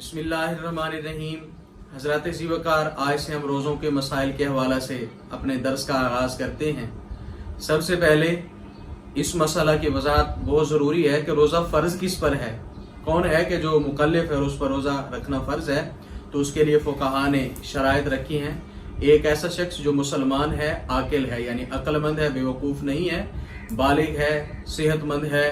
بسم اللہ الرحمن الرحیم۔ حضرات زیوکار، آج سے ہم روزوں کے مسائل کے حوالہ سے اپنے درس کا آغاز کرتے ہیں۔ سب سے پہلے اس مسئلہ کی وضاحت بہت ضروری ہے کہ روزہ فرض کس پر ہے، کون ہے کہ جو مکلف ہے اس پر روزہ رکھنا فرض ہے۔ تو اس کے لیے فقہاء نے شرائط رکھی ہیں۔ ایک ایسا شخص جو مسلمان ہے، عاقل ہے یعنی عقل مند ہے، بے وقوف نہیں ہے، بالغ ہے، صحت مند ہے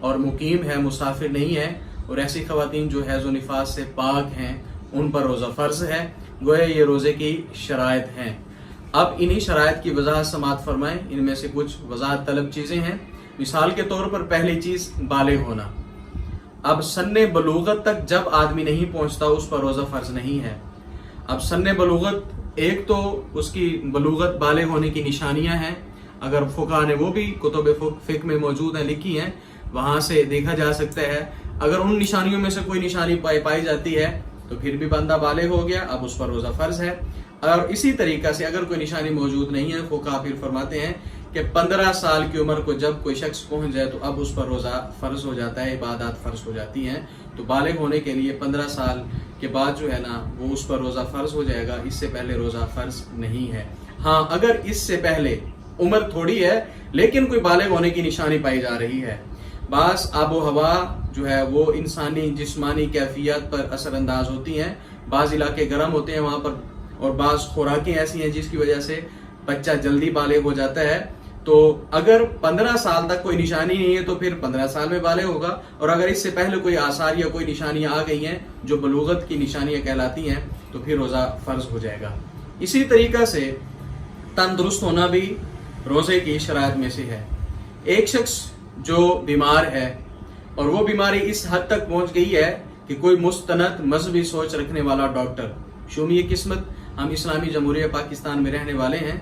اور مقیم ہے، مسافر نہیں ہے، اور ایسی خواتین جو حیض و نفاس سے پاک ہیں ان پر روزہ فرض ہے۔ گویا یہ روزے کی شرائط ہیں۔ اب انہی شرائط کی وضاحت سماعت فرمائیں۔ ان میں سے کچھ وضاحت طلب چیزیں ہیں۔ مثال کے طور پر پہلی چیز بالغ ہونا۔ اب سن بلوغت تک جب آدمی نہیں پہنچتا اس پر روزہ فرض نہیں ہے۔ اب سن بلوغت، ایک تو اس کی بلوغت بالغ ہونے کی نشانیاں ہیں، اگر فقہاء نے وہ بھی کتب فقہ میں موجود ہیں، لکھی ہیں، وہاں سے دیکھا جا سکتا ہے۔ اگر ان نشانیوں میں سے کوئی نشانی پائی جاتی ہے تو پھر بھی بندہ بالغ ہو گیا، اب اس پر روزہ فرض ہے۔ اور اسی طریقہ سے اگر کوئی نشانی موجود نہیں ہے، فقہاء پھر فرماتے ہیں کہ 15 سال کی عمر کو جب کوئی شخص پہنچ جائے تو اب اس پر روزہ فرض ہو جاتا ہے، عبادات فرض ہو جاتی ہیں۔ تو بالغ ہونے کے لیے 15 سال کے بعد جو ہے نا وہ اس پر روزہ فرض ہو جائے گا، اس سے پہلے روزہ فرض نہیں ہے۔ ہاں، اگر اس سے پہلے عمر تھوڑی ہے لیکن کوئی بالغ ہونے کی نشانی پائی جا رہی ہے، بعض آب و ہوا جو ہے وہ انسانی جسمانی کیفیت پر اثر انداز ہوتی ہیں، بعض علاقے گرم ہوتے ہیں وہاں پر، اور بعض خوراکیں ایسی ہیں جس کی وجہ سے بچہ جلدی بالغ ہو جاتا ہے۔ تو اگر 15 سال تک کوئی نشانی نہیں ہے تو پھر 15 سال میں بالغ ہوگا، اور اگر اس سے پہلے کوئی آثار یا کوئی نشانیاں آ گئی ہیں جو بلوغت کی نشانیاں کہلاتی ہیں تو پھر روزہ فرض ہو جائے گا۔ اسی طریقہ سے تندرست ہونا بھی روزے کی شرائط میں سے ہے۔ ایک شخص جو بیمار ہے اور وہ بیماری اس حد تک پہنچ گئی ہے کہ کوئی مستند مذہبی سوچ رکھنے والا ڈاکٹر، شومی قسمت ہم اسلامی جمہوریہ پاکستان میں رہنے والے ہیں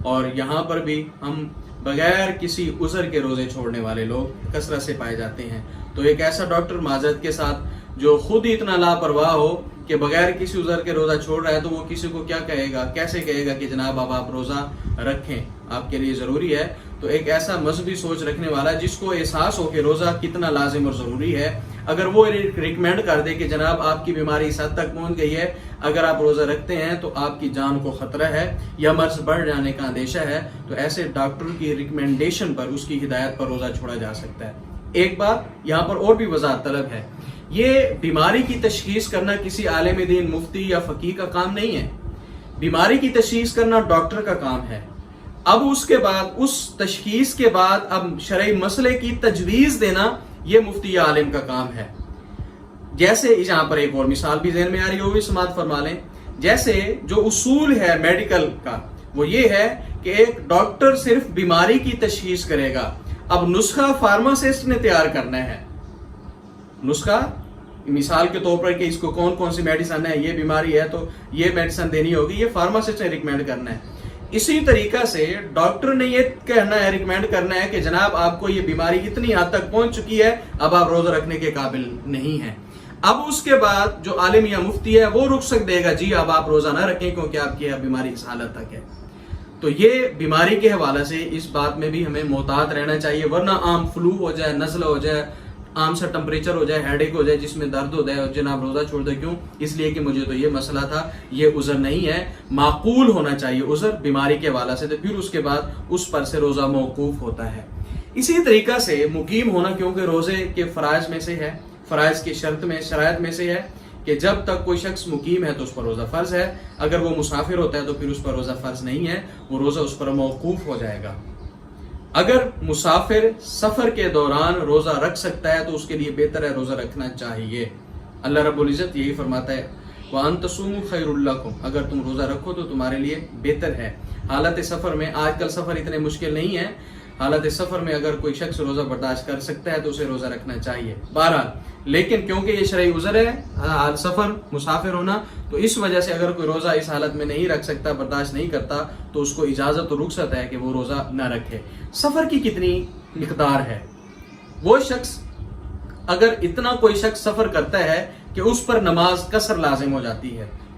اور یہاں پر بھی ہم بغیر کسی عذر کے روزے چھوڑنے والے لوگ کثرت سے پائے جاتے ہیں۔ تو ایک ایسا ڈاکٹر معذرت کے ساتھ جو خود ہی اتنا لاپرواہ ہو کہ بغیر کسی عذر کے روزہ چھوڑ رہا ہے تو وہ کسی کو کیا کہے گا، کیسے کہے گا کہ جناب اب آپ روزہ رکھیں، آپ کے لیے ضروری ہے۔ تو ایک ایسا مذہبی سوچ رکھنے والا جس کو احساس ہو کہ روزہ کتنا لازم اور ضروری ہے، اگر وہ ریکمینڈ کر دے کہ جناب آپ کی بیماری اس حد تک پہنچ گئی ہے، اگر آپ روزہ رکھتے ہیں تو آپ کی جان کو خطرہ ہے یا مرض بڑھ جانے کا اندیشہ ہے، تو ایسے ڈاکٹر کی ریکمینڈیشن پر، اس کی ہدایت پر روزہ چھوڑا جا سکتا ہے۔ ایک بات یہاں پر اور بھی وضاحت طلب ہے، یہ بیماری کی تشخیص کرنا کسی عالم دین، مفتی یا فقیہ کا کام نہیں ہے۔ بیماری کی تشخیص کرنا ڈاکٹر کا کام ہے۔ اب اس کے بعد، اس تشخیص کے بعد اب شرعی مسئلے کی تجویز دینا یہ مفتی یا عالم کا کام ہے۔ جیسے یہاں پر ایک اور مثال بھی ذہن میں آ رہی ہے، وہ بھی سماعت فرما لیں۔ جیسے جو اصول ہے میڈیکل کا وہ یہ ہے کہ ایک ڈاکٹر صرف بیماری کی تشخیص کرے گا۔ اب نسخہ فارماسسٹ نے تیار کرنا ہے۔ نسخہ مثال کے طور پر کہ اس کو کون کون سی میڈیسن ہے، یہ بیماری ہے تو یہ میڈیسن دینی ہوگی، یہ فارماسسٹ نے ریکمینڈ کرنا ہے۔ اسی طریقہ سے ڈاکٹر نے یہ کہنا ہے، ریکمینڈ کرنا ہے کہ جناب آپ کو یہ بیماری اتنی حد تک پہنچ چکی ہے، اب آپ روزہ رکھنے کے قابل نہیں ہیں۔ اب اس کے بعد جو عالم یا مفتی ہے وہ رخصت دے گا، جی اب آپ روزہ نہ رکھیں کیونکہ آپ کی بیماری اس حالت تک ہے۔ تو یہ بیماری کے حوالے سے اس بات میں بھی ہمیں محتاط رہنا چاہیے، ورنہ عام فلو ہو جائے، نزلہ ہو جائے، عام سا ٹمپریچر ہو جائے، ہیڈ ایک ہو جائے جس میں درد ہو جائے اور جناب روزہ چھوڑ دے، کیوں؟ اس لیے کہ مجھے تو یہ مسئلہ تھا، یہ عذر نہیں ہے۔ معقول ہونا چاہیے عذر بیماری کے حوالے سے، تو پھر اس کے بعد اس پر سے روزہ موقوف ہوتا ہے۔ اسی طریقہ سے مقیم ہونا، کیونکہ روزے کے فرائض میں سے ہے، فرائض کی شرائط میں سے ہے کہ جب تک کوئی شخص مقیم ہے تو اس پر روزہ فرض ہے، اگر وہ مسافر ہوتا ہے تو پھر اس پر روزہ فرض نہیں ہے، وہ روزہ اس پر موقوف ہو جائے گا۔ اگر مسافر سفر کے دوران روزہ رکھ سکتا ہے تو اس کے لیے بہتر ہے روزہ رکھنا چاہیے۔ اللہ رب العزت یہی فرماتا ہے وَأَن تَصُومُوا خَيْرٌ لَكُمْ، اگر تم روزہ رکھو تو تمہارے لیے بہتر ہے۔ حالت سفر میں، آج کل سفر اتنے مشکل نہیں ہے، حالت سفر میں اگر کوئی شخص روزہ برداشت کر سکتا ہے تو اسے روزہ رکھنا چاہیے۔ بہرحال لیکن کیونکہ یہ شرعی عذر ہے، سفر، مسافر ہونا، تو اس وجہ سے اگر کوئی روزہ اس حالت میں نہیں رکھ سکتا، برداشت نہیں کرتا، تو اس کو اجازت و رخصت ہے کہ وہ روزہ نہ رکھے۔ سفر کی کتنی مقدار ہے؟ وہ شخص، اگر اتنا کوئی شخص سفر کرتا ہے کہ اس پر نماز قصر لازم ہو جاتی ہے،